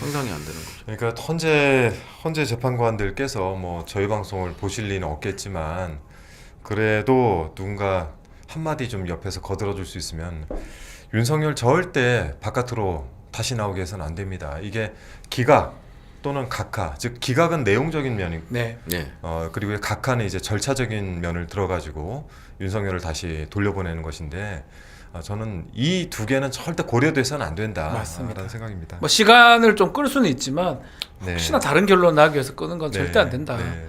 상상이 안 되는 거죠. 그러니까 헌재 재판관들께서 뭐 저희 방송을 보실 리는 없겠지만 그래도 누군가 한마디 좀 옆에서 거들어줄 수 있으면 윤석열 절대 바깥으로 다시 나오게 해서는 안 됩니다. 이게 기각 또는 각하, 즉 기각은 내용적인 면이고, 네. 네. 그리고 각하는 이제 절차적인 면을 들어가지고 윤석열을 다시 돌려보내는 것인데 저는 이 두 개는 절대 고려돼서는 안 맞습니다. 된다라는 생각입니다. 뭐 시간을 좀 끌 수는 있지만 네. 혹시나 다른 결론 나기 위해서 끄는 건 절대 안 된다. 네.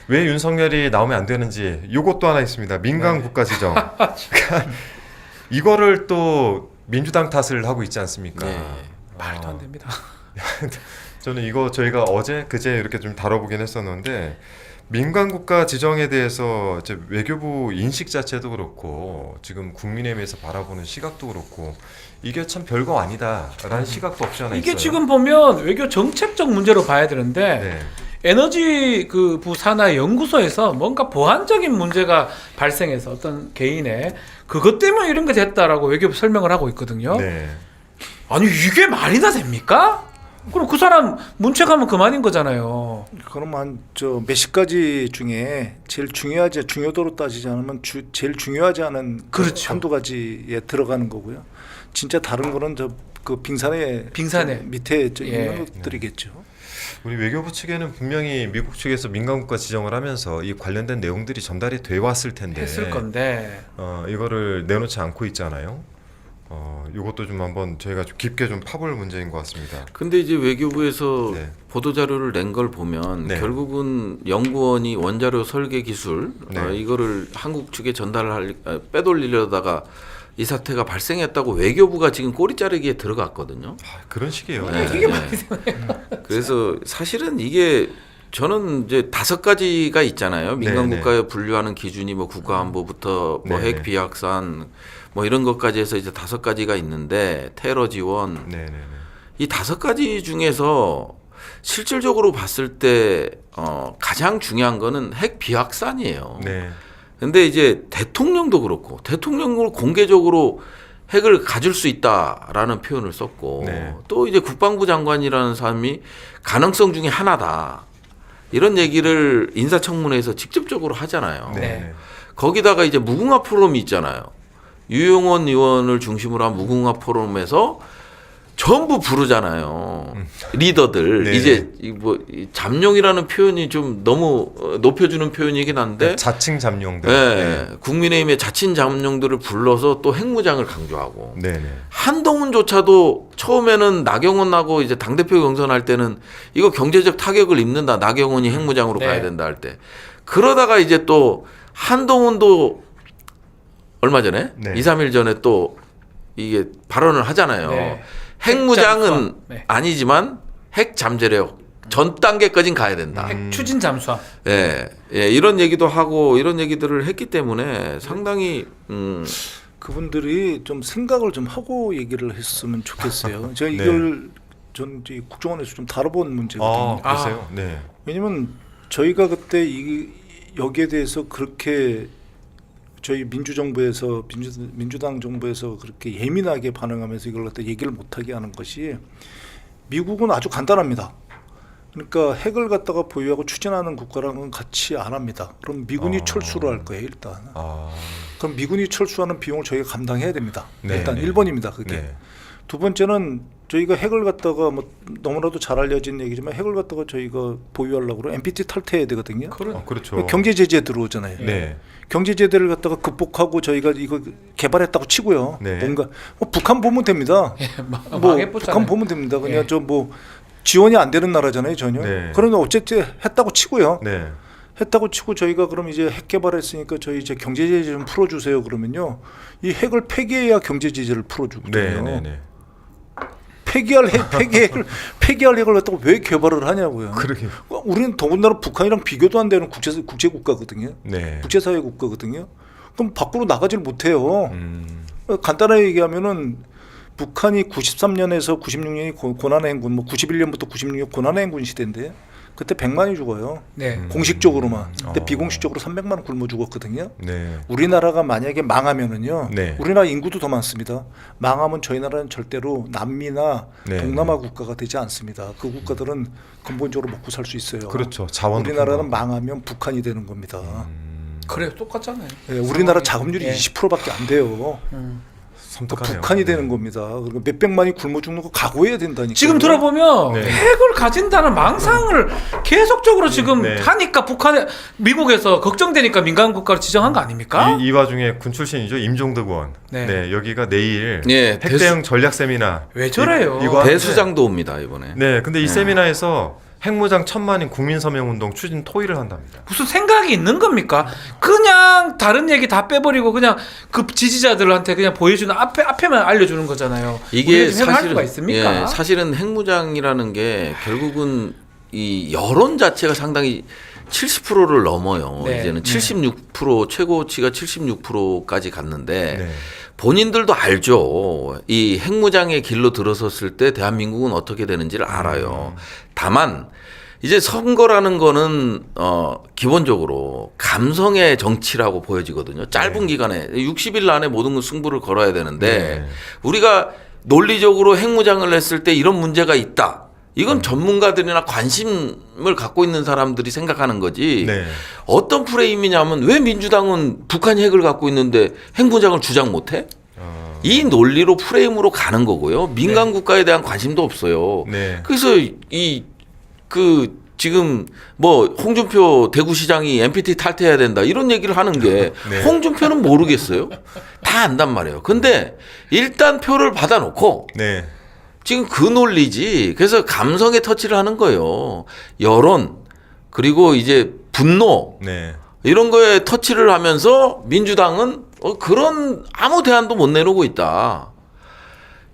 왜 윤석열이 나오면 안 되는지 요것도 하나 있습니다. 민간 네. 국가 지정. 이거를 또 민주당 탓을 하고 있지 않습니까? 네. 말도 안 됩니다. 저는 이거 저희가 어제 그제 이렇게 좀 다뤄보긴 했었는데 민간 국가 지정에 대해서 이제 외교부 인식 자체도 그렇고 지금 국민의힘에서 바라보는 시각도 그렇고 이게 참 별거 아니다라는 시각도 없지 않아 있어요. 이게 지금 보면 외교 정책적 문제로 봐야 되는데 네. 에너지 그 부 산하 연구소에서 뭔가 보안적인 문제가 발생해서 어떤 개인의 그것 때문에 이런 게 됐다라고 외교부 설명을 하고 있거든요. 네. 아니 이게 말이나 됩니까? 그럼 그 사람 문책하면 그만인 거잖아요. 그럼 한저 몇십 가지 중에 제일 중요도로 따지지 않으면 제일 중요하지 않은 그렇죠. 한두 가지에 들어가는 거고요. 진짜 다른 거는 저 그 빙산에 밑에 예. 있는 것들이겠죠. 우리 외교부 측에는 분명히 미국 측에서 민간국가 지정을 하면서 이 관련된 내용들이 전달이 돼 왔을 텐데 했을 건데 이거를 내놓지 않고 있잖아요. 이것도 좀 한번 저희가 좀 깊게 좀 파볼 문제인 것 같습니다. 근데 이제 외교부에서 네. 보도 자료를 낸 걸 보면 네. 결국은 연구원이 원자료 설계 기술 네. 이거를 한국 측에 빼돌리려다가 이 사태가 발생했다고 외교부가 지금 꼬리 자르기에 들어갔거든요. 그런 식이에요. 네. 이게 말이 되나요? 그래서 사실은 이게 저는 이제 5가지가 있잖아요. 민간 네, 국가에 분류하는 기준이 뭐 국가안보부터 뭐 네, 핵 네. 비확산 뭐 이런 것까지 해서 이제 5가지가 있는데 테러 지원 네네네. 이 5가지 중에서 실질적으로 봤을 때 가장 중요한 거는 핵 비확산이에요. 네. 근데 이제 대통령도 그렇고 대통령을 공개적으로 핵을 가질 수 있다라는 표현을 썼고 네. 또 이제 국방부 장관이라는 사람이 가능성 중에 하나다. 이런 얘기를 인사청문회에서 직접적으로 하잖아요. 네. 거기다가 이제 무궁화 포럼이 있잖아요. 유용원 의원을 중심으로 한 무궁화 포럼에서 전부 부르잖아요. 리더들. 네. 이제 이 잠룡이라는 표현이 좀 너무 높여주는 표현이긴 한데 자칭 잠룡들. 네. 국민의힘의 자친 잠룡들을 불러서 또 핵무장을 강조하고 네네. 한동훈조차도 처음에는 나경원하고 이제 당대표 경선할 때는 이거 경제적 타격을 입는다. 나경원이 핵무장으로 네. 가야 된다 할 때. 그러다가 이제 또 한동훈도 얼마 전에 네. 2, 3일 전에 또 이게 발언을 하잖아요. 네. 핵무장은 핵 잠수함. 네. 아니지만 핵 잠재력 전 단계까지는 가야 된다. 핵 추진 잠수함. 예, 예, 이런 얘기도 하고 이런 얘기들을 했기 때문에 상당히 그분들이 좀 생각을 좀 하고 얘기를 했으면 좋겠어요. 제가 네. 이걸 전 국정원에서 좀 다뤄본 문제거든요. 그러세요? 네. 왜냐면 저희가 그때 여기에 대해서 그렇게 저희 민주정부에서 민주당 정부에서 그렇게 예민하게 반응하면서 이걸 갖다 얘기를 못하게 하는 것이 미국은 아주 간단합니다. 그러니까 핵을 갖다가 보유하고 추진하는 국가랑은 같이 안 합니다. 그럼 미군이 철수를 할 거예요 일단. 그럼 미군이 철수하는 비용을 저희가 감당해야 됩니다. 네, 일단 네. 1번입니다. 그게. 네. 두 번째는 저희가 핵을 갖다가 뭐 너무나도 잘 알려진 얘기지만 핵을 갖다가 저희가 보유하려고 그러면 NPT 탈퇴해야 되거든요. 그렇죠. 경제 제재 들어오잖아요. 네. 경제 제재를 갖다가 극복하고 저희가 이거 개발했다고 치고요. 네. 뭔가 북한 보면 됩니다. 뭐 망해보잖아요. 북한 보면 됩니다. 그냥 예. 저 뭐 지원이 안 되는 나라잖아요 전혀. 네. 그런데 어쨌든 했다고 치고요. 네. 했다고 치고 저희가 그럼 이제 핵 개발했으니까 저희 이제 경제 제재 좀 풀어주세요 그러면요. 이 핵을 폐기해야 경제 제재를 풀어주거든요. 네. 네. 폐기할 핵을 갖다가 왜 개발을 하냐고요. 그러게. 우리는 더군다나 북한이랑 비교도 안 되는 국제 국가거든요. 네. 국제사회 국가거든요. 그럼 밖으로 나가질 못해요. 음. 간단하게 얘기하면은 북한이 93년에서 96년이 고난의 행군, 뭐 91년부터 96년 고난의 행군 시대인데 그때 100만이 죽어요. 네. 공식적으로만. 근데 어. 비공식적으로 300만 원 굶어 죽었거든요. 네. 우리나라가 만약에 망하면은요. 네. 우리나라 인구도 더 많습니다. 망하면 저희 나라는 절대로 남미나 네. 동남아 국가가 되지 않습니다. 그 국가들은 근본적으로 먹고 살 수 있어요. 그렇죠. 자원도 우리나라는 큰 거. 망하면 북한이 되는 겁니다. 그래 똑같잖아요. 예, 우리나라 상황이. 자금률이 예. 20%밖에 안 돼요. 섬뜩하네요. 북한이 되는 겁니다. 그리고 몇백만이 굶어 죽는 거 각오해야 된다니까. 지금 들어보면 네. 핵을 가진다는 망상을 계속적으로 지금 네. 하니까 북한에 미국에서 걱정되니까 민간 국가로 지정한 거 아닙니까? 이 와중에 군 출신이죠. 임종득 의원. 네. 네. 여기가 내일 예, 핵 대응 전략 세미나 왜 저래요? 이거 하는데 대수장도 옵니다 이번에. 네. 근데 이 세미나에서 핵무장 1000만인 국민서명운동 추진 토의를 한답니다. 무슨 생각이 있는 겁니까? 그냥 다른 얘기 다 빼버리고 그냥 그 지지자들한테 그냥 보여주는 앞에만 알려주는 거잖아요. 이게 우리가 지금 할 사실은 수가 있습니까? 예, 사실은 핵무장이라는 게 결국은 이 여론 자체가 상당히 70%를 넘어요. 네. 이제는 네. 76% 최고치가 76%까지 갔는데 네. 본인들도 알죠. 이 핵무장의 길로 들어섰을 때 대한민국은 어떻게 되는지를 알아요. 다만 이제 선거라는 거는 기본적으로 감성의 정치라고 보여지거든요. 짧은 기간에 60일 안에 모든 승부를 걸어야 되는데 네. 우리가 논리적으로 핵무장을 했을 때 이런 문제가 있다. 이건 전문가들이나 관심을 갖고 있는 사람들이 생각하는 거지. 네. 어떤 프레임이냐면 왜 민주당은 북한 핵을 갖고 있는데 핵무장을 주장 못해? 이 논리로 프레임으로 가는 거고요. 민간 국가에 대한 관심도 없어요. 네. 그래서 지금 뭐 홍준표 대구시장이 MPT 탈퇴해야 된다 이런 얘기를 하는 게 네. 홍준표는 모르겠어요. 다 안단 말이에요. 근데 일단 표를 받아놓고 네. 지금 그 논리지. 그래서 감성에 터치를 하는 거예요. 여론 그리고 이제 분노 네. 이런 거에 터치를 하면서 민주당은 그런 아무 대안도 못 내놓고 있다.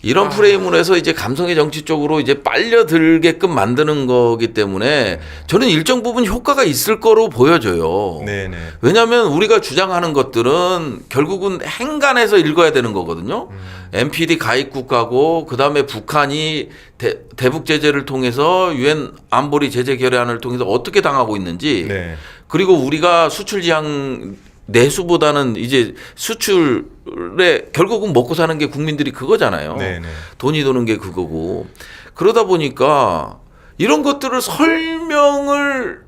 이런 프레임으로 해서 이제 감성의 정치 쪽으로 이제 빨려들게끔 만드는 거기 때문에 저는 일정 부분 효과가 있을 거로 보여져요. 네. 네. 왜냐하면 우리가 주장하는 것들은 결국은 행간에서 읽어야 되는 거거든요. NPT 가입 국가고 그다음에 북한이 대북 제재를 통해서 유엔 안보리 제재 결의안을 통해서 어떻게 당하고 있는지 네. 그리고 우리가 수출 지향 내수보다는 이제 수출에 결국은 먹고 사는 게 국민들이 그거잖아요. 네. 네. 돈이 도는 게 그거고 그러다 보니까 이런 것들을 설명을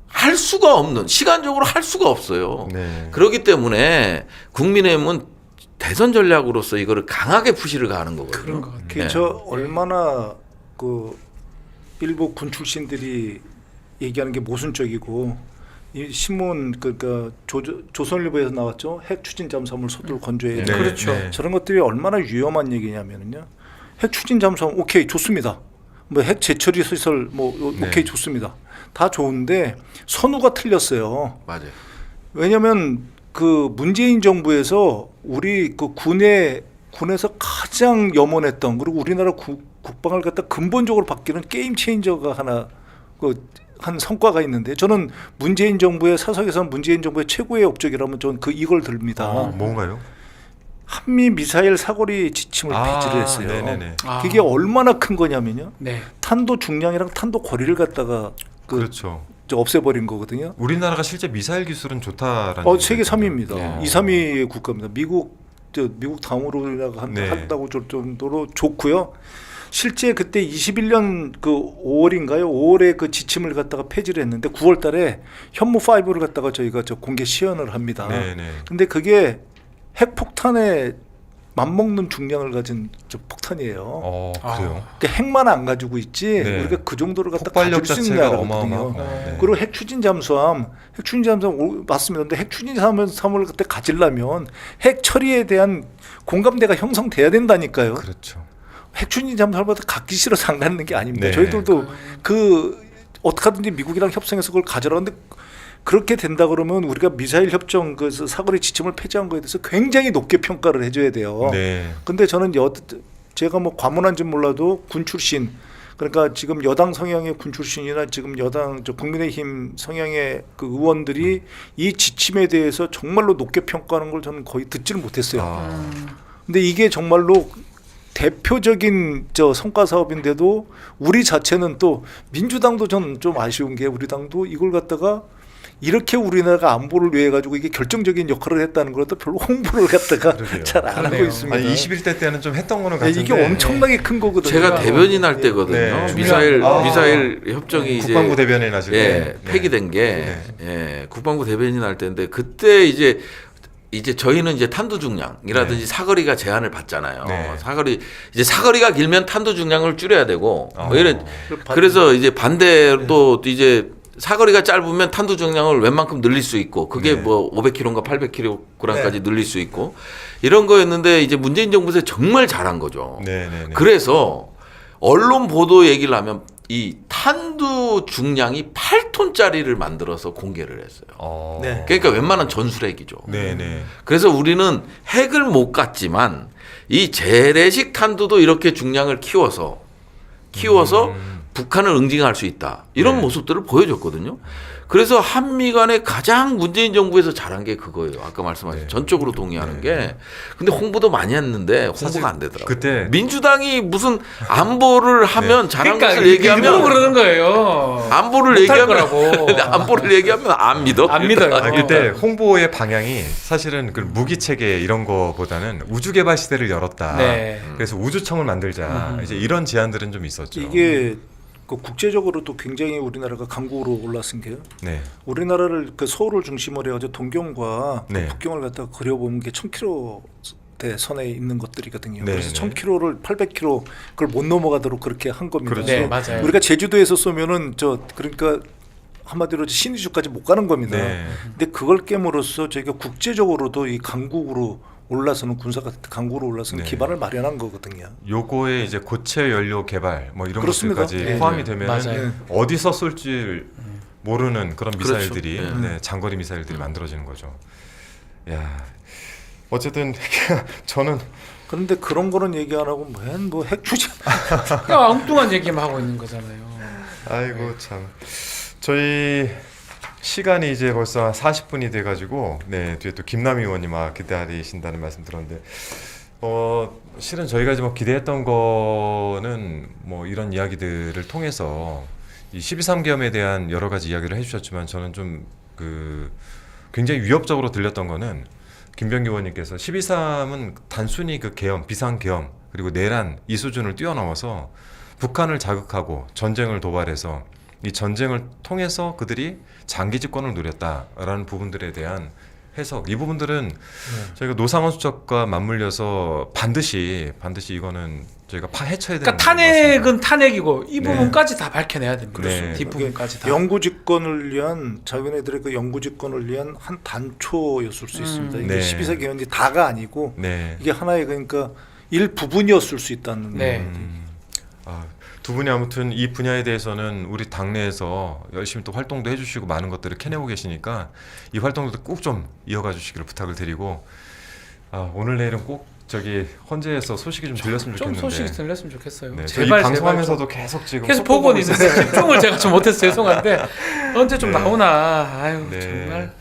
할 수가 없는 시간적으로 할 수가 없어요. 네. 그렇기 때문에 국민의힘은 대선 전략으로서 이거를 강하게 푸시를 가는 거거든요. 그런 것 같아요. 그게 저 얼마나 그 일부 군 출신들이 얘기하는 게 모순적이고 이 신문 그러니까 조선일보에서 나왔죠. 핵 추진 잠수함을 서둘러 건조해야 네. 그렇죠. 네. 저런 것들이 얼마나 위험한 얘기냐면요. 핵 추진 잠수함 오케이 좋습니다. 뭐 핵 재처리 시설 뭐 네. 오케이 좋습니다. 다 좋은데 선우가 틀렸어요. 맞아요. 왜냐하면 그 문재인 정부에서 우리 그 군에서 가장 염원했던 그리고 우리나라 국방을 갖다 근본적으로 바뀌는 게임 체인저가 하나 한 성과가 있는데 저는 문재인 정부의 사석에서는 문재인 정부의 최고의 업적이라면 저는 이걸 듭니다. 뭔가요? 한미 미사일 사거리 지침을 폐지를 했어요. 네네네. 그게 얼마나 큰 거냐면요. 네. 탄도 중량이랑 탄도 거리를 갖다가 그렇죠. 없애버린 거거든요. 우리나라가 실제 미사일 기술은 좋다라는. 세계 3위입니다. 네. 2, 3위의 국가입니다. 미국 다음으로 우리나라가 네. 한다고 줄 정도로 좋고요. 실제 그때 21년 그 5월인가요? 5월에 그 지침을 갖다가 폐지를 했는데 9월달에 현무 5를 갖다가 저희가 공개 시연을 합니다. 네네. 근데 그게 핵폭탄에 맞먹는 중량을 가진 폭탄이에요. 그래요. 그러니까 핵만 안 가지고 있지 네. 우리가 그 정도를 갖다 폭발력 가질 수 있는 자체가 나라거든요. 어마어마하구나. 네. 그리고 핵 추진 잠수함 맞습니다. 근데 핵 추진 잠수함을 그때 가지려면 핵 처리에 대한 공감대가 형성돼야 된다니까요. 그렇죠. 핵 추진 잠수함보다 갖기 싫어서 안 갖는 게 아닙니다. 네. 저희들도 어떻게 하든지 미국이랑 협상해서 그걸 가져라는데 그렇게 된다 그러면 우리가 미사일 협정 그 사거리 지침을 폐지한 거에 대해서 굉장히 높게 평가를 해줘야 돼요. 네. 근데 저는 제가 뭐 과문한지 몰라도 군 출신 그러니까 지금 여당 성향의 군 출신이나 지금 여당 국민의힘 성향의 그 의원들이 이 지침에 대해서 정말로 높게 평가하는 걸 저는 거의 듣지를 못했어요. 근데 이게 정말로 대표적인 저 성과 사업인데도 우리 자체는 또 민주당도 저는 좀 아쉬운 게 우리 당도 이걸 갖다가 이렇게 우리나라가 안보를 위해 가지고 이게 결정적인 역할을 했다는 걸 또 별로 홍보를 갖다가 그러게요. 잘 안 하고 그러네요. 있습니다. 아니 21대 때는 좀 했던 거는 네, 같은데 이게 엄청나게 큰 거거든요. 제가 대변인 할 때거든요. 네. 미사일 협정이 이제 국방부 대변인 하실 예, 때 폐기된 게 예, 국방부 대변인 할 때인데 그때 이제 저희는 이제 탄두 중량이라든지 사거리가 제한을 받잖아요. 네. 사거리가 길면 탄두 중량을 줄여야 되고 뭐 이런 반- 그래서 이제 반대로 이제 사거리가 짧으면 탄두 중량을 웬만큼 늘릴 수 있고 그게 네. 뭐 500kg인가 800kg까지 늘릴 수 있고 이런 거였는데 이제 문재인 정부에서 정말 잘한 거죠. 네네네. 그래서 언론 보도 얘기를 하면 이 탄두 중량이 8톤짜리를 만들어서 공개를 했어요. 네. 그러니까 웬만한 전술핵이죠. 네네. 그래서 우리는 핵을 못 갔지만 이 재래식 탄두도 이렇게 중량을 키워서 북한을 응징할 수 있다. 이런 네. 모습들을 보여줬거든요. 그래서 한미 간에 가장 문재인 정부에서 잘한 게 그거예요. 아까 말씀하신 네. 전적으로 동의하는 네. 게. 근데 홍보도 많이 했는데 사실 홍보가 안 되더라고요. 그때 민주당이 무슨 안보를 하면 잘한 그러니까 것을 일부러 얘기하면 그러는 거예요. 안보를 못할 얘기하면 거라고. 안보를 얘기하면 안 믿어. 안 믿어요. 아니, 그때 홍보의 방향이 사실은 그 무기 체계 이런 거보다는 우주 개발 시대를 열었다. 네. 그래서 우주청을 만들자. 이제 이런 제안들은 좀 있었죠. 이게 그 국제적으로도 굉장히 우리나라가 강국으로 올라선 게요. 네. 우리나라를 그 서울을 중심으로 해서 동경과 그 네. 북경을 갖다 그려보면 게 1000km 선에 있는 것들이거든요. 네, 그래서 네. 1000km를 800km 그걸 못 넘어가도록 그렇게 한 겁니다. 그렇죠. 네, 맞아요. 우리가 제주도에서 쏘면은 그러니까 한마디로 신의주까지 못 가는 겁니다. 네. 근데 그걸 깨므로써 저희가 국제적으로도 이 강국으로 올라서는 군사가 강국으로 올라서는 네. 기반을 마련한 거거든요. 요거에 이제 고체 연료 개발 뭐 이런 그렇습니다. 것들까지 네. 포함이 되면 맞아요. 네. 어디서 쏠지 모르는 그런 그렇죠. 미사일들이 네. 네, 장거리 미사일들이 만들어지는 거죠. 야, 어쨌든 저는 그런데 그런 거는 얘기 안 하고 뭐 핵추진 그러니까 엉뚱한 얘기만 하고 있는 거잖아요. 아이고 참 저희 시간이 이제 벌써 한 40분이 돼가지고 네 뒤에 또 김남희 의원님 기다리신다는 말씀 들었는데 실은 저희가 뭐 기대했던 거는 뭐 이런 이야기들을 통해서 이 12.3계엄에 대한 여러 가지 이야기를 해주셨지만 저는 좀 굉장히 위협적으로 들렸던 거는 김병기 의원님께서 12.3은 단순히 그 계엄, 비상계엄 그리고 내란 이 수준을 뛰어넘어서 북한을 자극하고 전쟁을 도발해서 이 전쟁을 통해서 그들이 장기 집권을 누렸다라는 부분들에 대한 해석 이 부분들은 저희가 노상원 수석과 맞물려서 반드시 이거는 저희가 해쳐야 되는 그러니까 탄핵은 탄핵이고 이 네. 부분까지 다 밝혀내야 됩니다. 네. 뒷부분까지 다. 영구집권을 위한 자기네들의 그 영구집권을 위한 한 단초였을 수 있습니다. 이게 네. 12.4계엄이 다가 아니고 네. 이게 하나의 그러니까 일부분이었을 수 있다는 네. 두 분이 아무튼 이 분야에 대해서는 우리 당내에서 열심히 또 활동도 해주시고 많은 것들을 캐내고 계시니까 이 활동도 꼭 좀 이어가 주시기를 부탁을 드리고 오늘 내일은 꼭 저기 헌재에서 소식이 좀 들렸으면 좀 좋겠는데 소식이 들렸으면 좋겠어요. 네, 제발 저희 방송하면서도 계속 지금 계속 보고는 있는데 집중을 제가 좀 못해서 죄송한데 언제 좀 네. 나오나. 아유 네. 정말